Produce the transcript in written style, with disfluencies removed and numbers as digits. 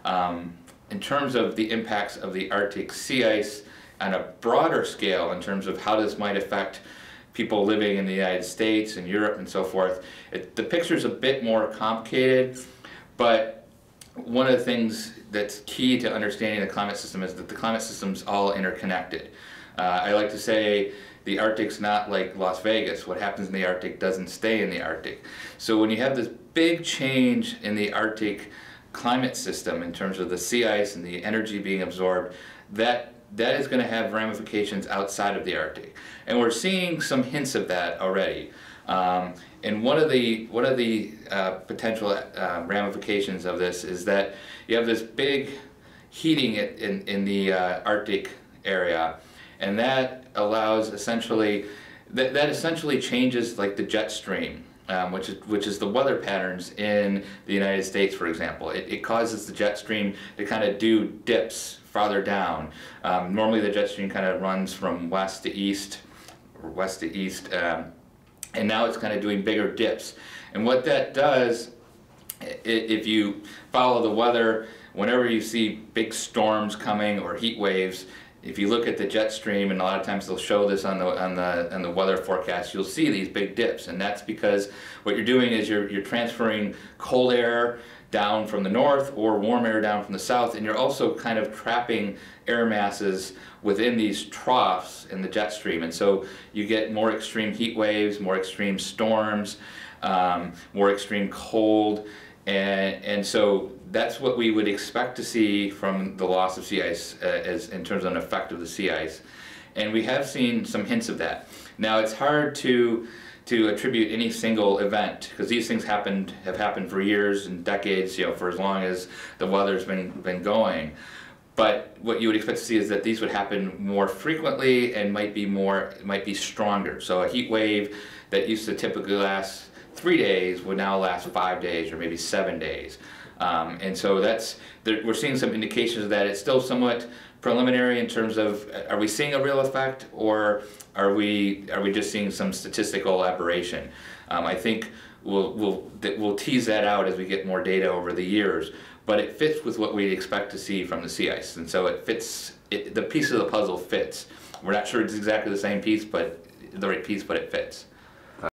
In terms of the impacts of the Arctic sea ice on a broader scale, in terms of how this might affect people living in the United States and Europe and so forth, the picture's a bit more complicated, but one of the things that's key to understanding the climate system is that the climate system's all interconnected. I like to say the Arctic's not like Las Vegas. What happens in the Arctic doesn't stay in the Arctic. So when you have this big change in the Arctic climate system in terms of the sea ice and the energy being absorbed, that is going to have ramifications outside of the Arctic. And we're seeing some hints of that already. And one of the potential ramifications of this is that you have this big heating in the Arctic area, and that allows essentially, that essentially changes like the jet stream, which is the weather patterns in the United States, for example. It causes the jet stream to kind of do dips farther down. Normally the jet stream kind of runs from west to east, or west to east, and now it's kind of doing bigger dips. And what that does, if you follow the weather, whenever you see big storms coming or heat waves, if you look at the jet stream, and a lot of times they'll show this on the weather forecast, you'll see these big dips, and that's because what you're doing is you're transferring cold air down from the north or warm air down from the south, and you're also kind of trapping air masses within these troughs in the jet stream, and so you get more extreme heat waves, more extreme storms, more extreme cold, and so that's what we would expect to see from the loss of sea ice as in terms of an effect of the sea ice. And we have seen some hints of that. Now it's hard to attribute any single event, because these things have happened for years and decades, for as long as the weather's been going. But what you would expect to see is that these would happen more frequently and might be stronger. So a heat wave that used to typically last 3 days would now last 5 days or maybe 7 days. And so we're seeing some indications of that. It's still somewhat preliminary in terms of, are we seeing a real effect, or are we just seeing some statistical aberration? I think we'll tease that out as we get more data over the years, but it fits with what we'd expect to see from the sea ice, and so it fits, the piece of the puzzle fits. We're not sure it's exactly the same piece, but the right piece, but it fits.